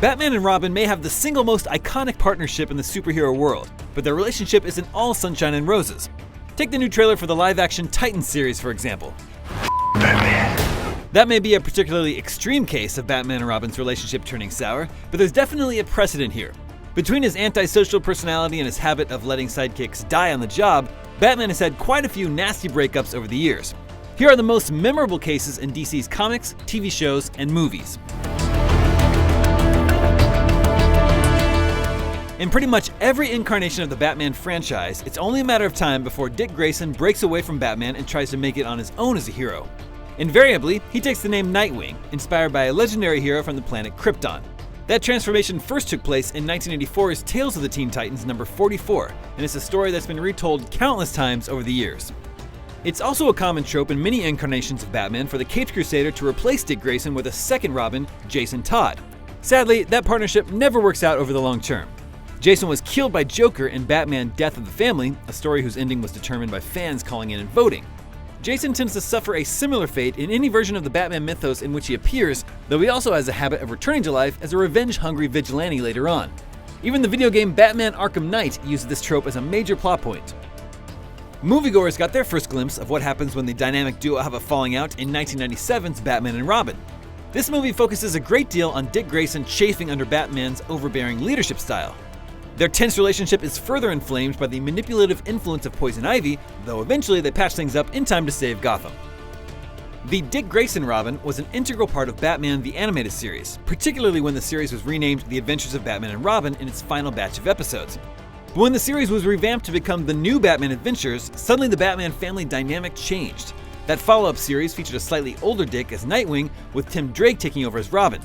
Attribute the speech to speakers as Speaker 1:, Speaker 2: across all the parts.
Speaker 1: Batman and Robin may have the single most iconic partnership in the superhero world, but their relationship isn't all sunshine and roses. Take the new trailer for the live-action Titans series, for example.
Speaker 2: Batman.
Speaker 1: That may be a particularly extreme case of Batman and Robin's relationship turning sour, but there's definitely a precedent here. Between his antisocial personality and his habit of letting sidekicks die on the job, Batman has had quite a few nasty breakups over the years. Here are the most memorable cases in DC's comics, TV shows, and movies. In pretty much every incarnation of the Batman franchise, it's only a matter of time before Dick Grayson breaks away from Batman and tries to make it on his own as a hero. Invariably, he takes the name Nightwing, inspired by a legendary hero from the planet Krypton. That transformation first took place in 1984's Tales of the Teen Titans number 44, and it's a story that's been retold countless times over the years. It's also a common trope in many incarnations of Batman for the Caped Crusader to replace Dick Grayson with a second Robin, Jason Todd. Sadly, that partnership never works out over the long term. Jason was killed by Joker in Batman Death of the Family, a story whose ending was determined by fans calling in and voting. Jason tends to suffer a similar fate in any version of the Batman mythos in which he appears, though he also has a habit of returning to life as a revenge-hungry vigilante later on. Even the video game Batman Arkham Knight uses this trope as a major plot point. Moviegoers got their first glimpse of what happens when the dynamic duo have a falling out in 1997's Batman and Robin. This movie focuses a great deal on Dick Grayson chafing under Batman's overbearing leadership style. Their tense relationship is further inflamed by the manipulative influence of Poison Ivy, though eventually they patch things up in time to save Gotham. The Dick Grayson Robin was an integral part of Batman the Animated Series, particularly when the series was renamed The Adventures of Batman and Robin in its final batch of episodes. But when the series was revamped to become The New Batman Adventures, suddenly the Batman family dynamic changed. That follow-up series featured a slightly older Dick as Nightwing, with Tim Drake taking over as Robin.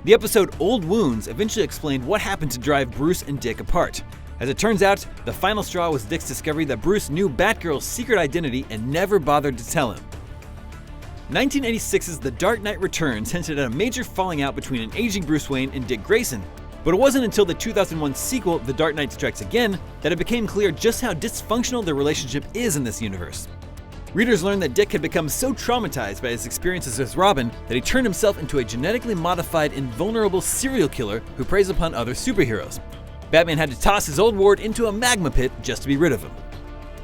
Speaker 1: The episode Old Wounds eventually explained what happened to drive Bruce and Dick apart. As it turns out, the final straw was Dick's discovery that Bruce knew Batgirl's secret identity and never bothered to tell him. 1986's The Dark Knight Returns hinted at a major falling out between an aging Bruce Wayne and Dick Grayson, but it wasn't until the 2001 sequel, The Dark Knight Strikes Again, that it became clear just how dysfunctional their relationship is in this universe. Readers learned that Dick had become so traumatized by his experiences as Robin that he turned himself into a genetically modified, invulnerable serial killer who preys upon other superheroes. Batman had to toss his old ward into a magma pit just to be rid of him.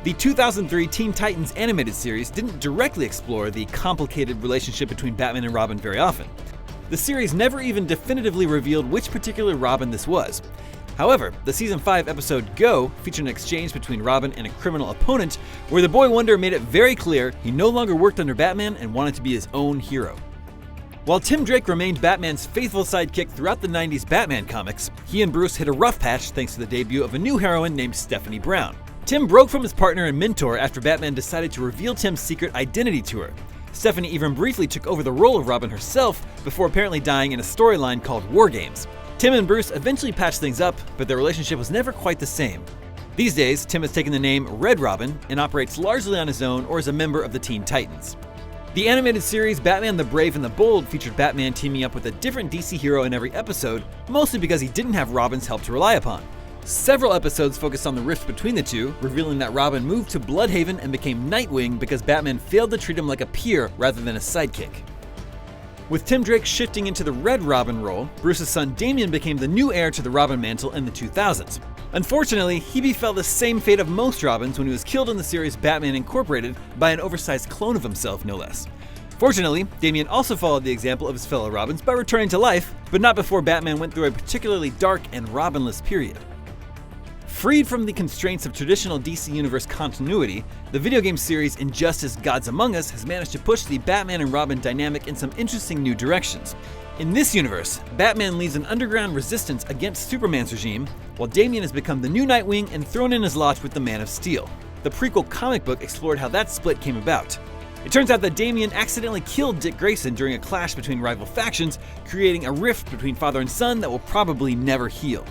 Speaker 1: The 2003 Teen Titans animated series didn't directly explore the complicated relationship between Batman and Robin very often. The series never even definitively revealed which particular Robin this was. However, the Season 5 episode Go featured an exchange between Robin and a criminal opponent where the Boy Wonder made it very clear he no longer worked under Batman and wanted to be his own hero. While Tim Drake remained Batman's faithful sidekick throughout the 90s Batman comics, he and Bruce hit a rough patch thanks to the debut of a new heroine named Stephanie Brown. Tim broke from his partner and mentor after Batman decided to reveal Tim's secret identity to her. Stephanie even briefly took over the role of Robin herself before apparently dying in a storyline called War Games. Tim and Bruce eventually patched things up, but their relationship was never quite the same. These days, Tim has taken the name Red Robin and operates largely on his own or as a member of the Teen Titans. The animated series Batman the Brave and the Bold featured Batman teaming up with a different DC hero in every episode, mostly because he didn't have Robin's help to rely upon. Several episodes focused on the rift between the two, revealing that Robin moved to Bloodhaven and became Nightwing because Batman failed to treat him like a peer rather than a sidekick. With Tim Drake shifting into the Red Robin role, Bruce's son Damian became the new heir to the Robin mantle in the 2000s. Unfortunately, he befell the same fate of most Robins when he was killed in the series Batman Incorporated by an oversized clone of himself, no less. Fortunately, Damian also followed the example of his fellow Robins by returning to life, but not before Batman went through a particularly dark and Robinless period. Freed from the constraints of traditional DC Universe continuity, the video game series Injustice: Gods Among Us has managed to push the Batman and Robin dynamic in some interesting new directions. In this universe, Batman leads an underground resistance against Superman's regime, while Damian has become the new Nightwing and thrown in his lot with the Man of Steel. The prequel comic book explored how that split came about. It turns out that Damian accidentally killed Dick Grayson during a clash between rival factions, creating a rift between father and son that will probably never heal.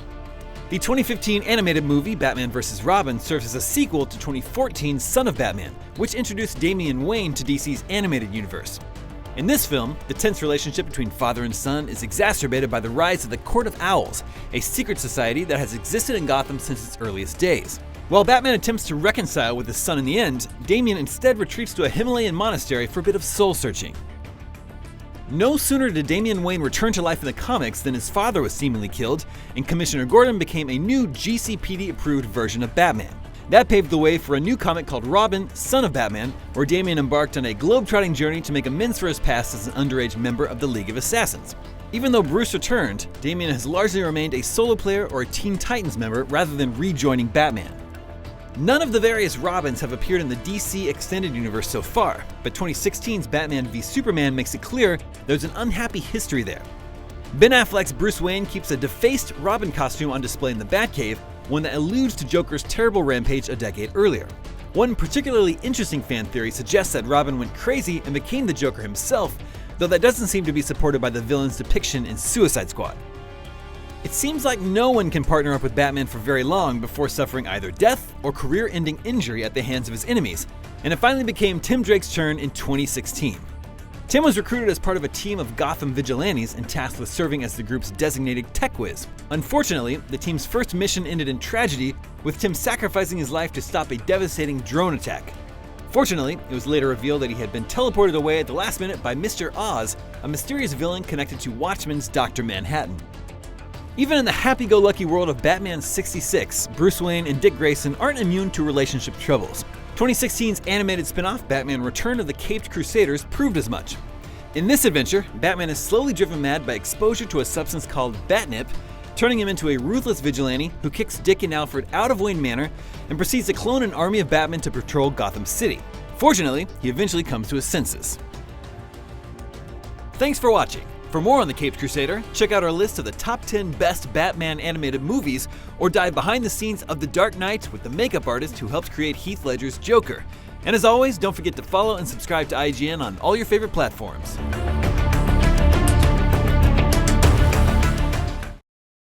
Speaker 1: The 2015 animated movie Batman vs. Robin serves as a sequel to 2014's Son of Batman, which introduced Damian Wayne to DC's animated universe. In this film, the tense relationship between father and son is exacerbated by the rise of the Court of Owls, a secret society that has existed in Gotham since its earliest days. While Batman attempts to reconcile with his son in the end, Damian instead retreats to a Himalayan monastery for a bit of soul-searching. No sooner did Damian Wayne return to life in the comics than his father was seemingly killed, and Commissioner Gordon became a new GCPD-approved version of Batman. That paved the way for a new comic called Robin, Son of Batman, where Damian embarked on a globe-trotting journey to make amends for his past as an underage member of the League of Assassins. Even though Bruce returned, Damian has largely remained a solo player or a Teen Titans member rather than rejoining Batman. None of the various Robins have appeared in the DC Extended Universe so far, but 2016's Batman v Superman makes it clear there's an unhappy history there. Ben Affleck's Bruce Wayne keeps a defaced Robin costume on display in the Batcave, one that alludes to Joker's terrible rampage a decade earlier. One particularly interesting fan theory suggests that Robin went crazy and became the Joker himself, though that doesn't seem to be supported by the villain's depiction in Suicide Squad. It seems like no one can partner up with Batman for very long before suffering either death or career-ending injury at the hands of his enemies, and it finally became Tim Drake's turn in 2016. Tim was recruited as part of a team of Gotham vigilantes and tasked with serving as the group's designated tech whiz. Unfortunately, the team's first mission ended in tragedy, with Tim sacrificing his life to stop a devastating drone attack. Fortunately, it was later revealed that he had been teleported away at the last minute by Mr. Oz, a mysterious villain connected to Watchmen's Dr. Manhattan. Even in the happy-go-lucky world of Batman 66, Bruce Wayne and Dick Grayson aren't immune to relationship troubles. 2016's animated spin-off Batman Return of the Caped Crusaders proved as much. In this adventure, Batman is slowly driven mad by exposure to a substance called Batnip, turning him into a ruthless vigilante who kicks Dick and Alfred out of Wayne Manor and proceeds to clone an army of Batmen to patrol Gotham City. Fortunately, he eventually comes to his senses. Thanks for watching. For more on the Caped Crusader, check out our list of the top 10 best Batman animated movies, or dive behind the scenes of The Dark Knight with the makeup artist who helped create Heath Ledger's Joker. And as always, don't forget to follow and subscribe to IGN on all your favorite platforms.